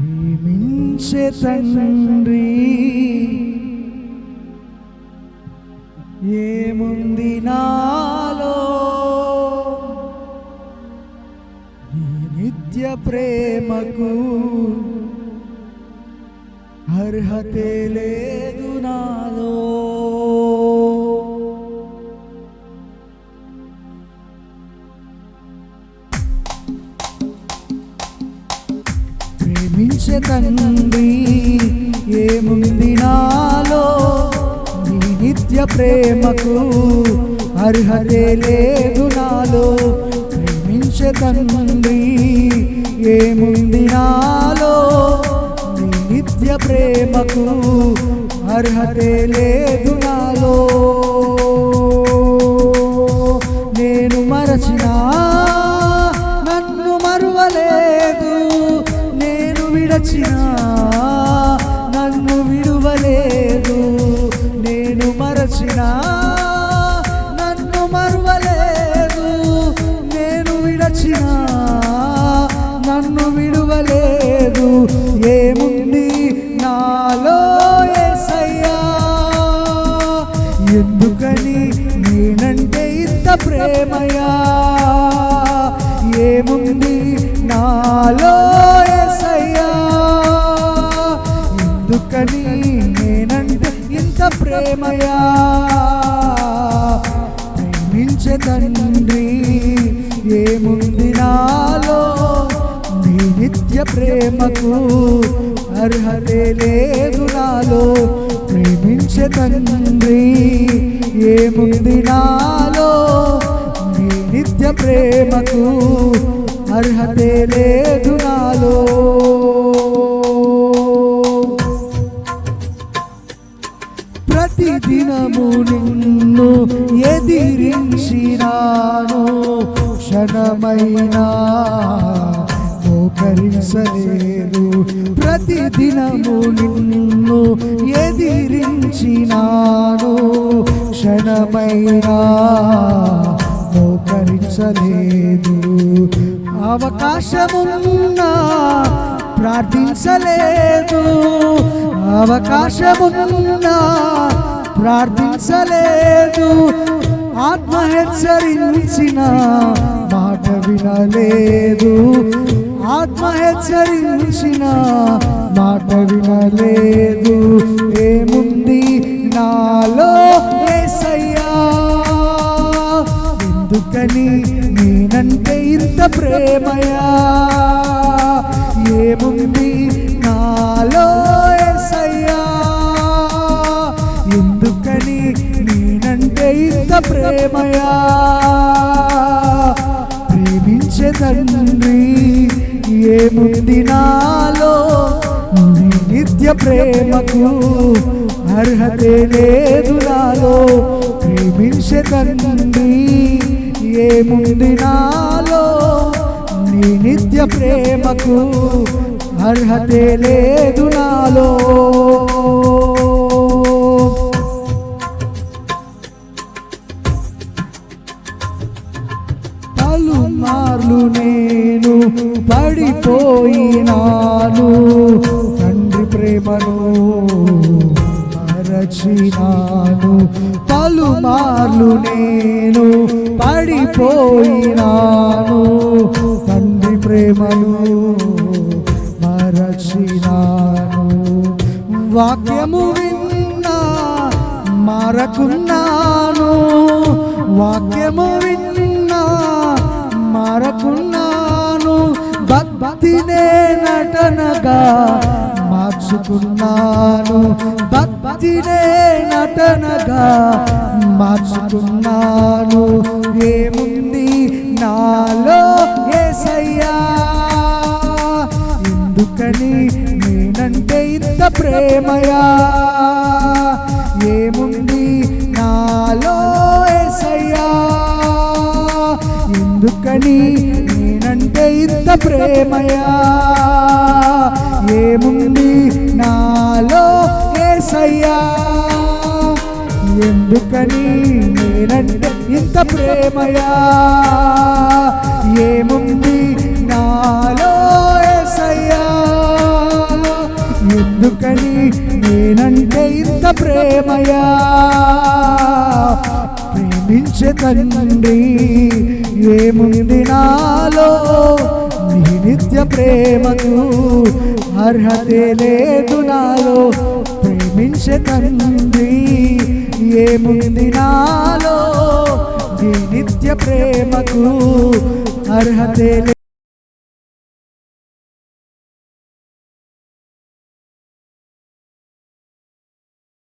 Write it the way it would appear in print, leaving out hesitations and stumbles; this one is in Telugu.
ప్రేమించే తండ్రి ఏముంది నాలో, నీ నిత్య ప్రేమకు అర్హతే లేదు నాలో. ప్రేమించే తండ్రి ఏముంది నాలో, నీ నిత్య ప్రేమకు అర్హతే లేదు నాలో. ప్రేమించే తండ్రి ఏముంది నాలో, నీ నిత్య ప్రేమకు అర్హతే లేదు నాలో. నేను మరచినా నన్ను మరువలేదు, నేను విడచినా నన్ను విడువలేదు. నేను మరచినా నన్ను మరువలేదు, నేను విడచినా నన్ను విడువలేదు. ఏముంది నాలో యేసయ్యా, ఎందుకని నేనంటే ఇంత ప్రేమయా. ఏముంది నాలో యేసయ్యా, ఎందుకని నేనంటే ఇంత ప్రేమయా. ప్రేమించే తండ్రి ఏముంది నాలో, నీ నిత్య ప్రేమకు అర్హతే లేదు నాలో. ప్రేమించే తండ్రి ఏముంది నాలో, నీ నిత్య ప్రేమకు అర్హతే లేదు నాలో. ప్రతిదినము నిన్ను ఎదిరించినాను, క్షణమైనా మోకరించలేదు. ప్రతిదినము నిన్ను ఎదిరించినాను, క్షణమైనా మోకరించలేదు. అవకాశమున్నా ప్రార్థించలేదు, అవకాశమున్నా ప్రార్థించలేదు. ఆత్మ హెచ్చరించిన మాట వినలేదు, ఆత్మ హెచ్చరించిన మాట వినలేదు. ఏముంది నాలో యేసయ్యా, ఎందుకని నేనంటే ఇంత ప్రేమయా. ఏముంది నాలో యేసయ్యా, ఎందుకని నేనంటే ఇంత ప్రేమయా. ప్రేమించే తండ్రి ఏముంది నాలో, నీ నిత్య ప్రేమకు అర్హతే లేదు నాలో. ప్రేమించే తండ్రి ఏముంది నాలో, నీ నిత్య ప్రేమకు అర్హతే లేదు నాలో. పలుమార్లు నేను పడిపోయినాను, తండ్రి ప్రేమను మరచినాను. పలుమార్లు నేను పడిపోయినాను, తండ్రి ప్రేమను మరచినాను. వాక్యము విన్నా మారకున్నాను, వాక్యము విన్నా మారకున్నాను. భక్తినే నటనగా మార్చుకున్నాను, భక్తినే నటనగా మార్చుకున్నాను. ఏముంది నాలో యేసయ్యా, ఎందుకని నేనంటే ఇంత ప్రేమయా. ఏముంది నాలో యేసయ్యా, ఎందుకని నేనంటే ఇంత ప్రేమయా. ఏముంది నాలో యేసయ్యా, ఎందుకని నేనంటే ఇంత ప్రేమయా. ఏముంది నాలో యేసయ్యా, ఎందుకని నేనంటే ఇంత ప్రేమయా ప్రేమించే తండ్రి ఏముంది నాలో నీ నిత్య ప్రేమకు అర్హతే లేదు నాలో ప్రేమించే తండ్రి ఏముంది నాలో నీ నిత్య ప్రేమకు అర్హతే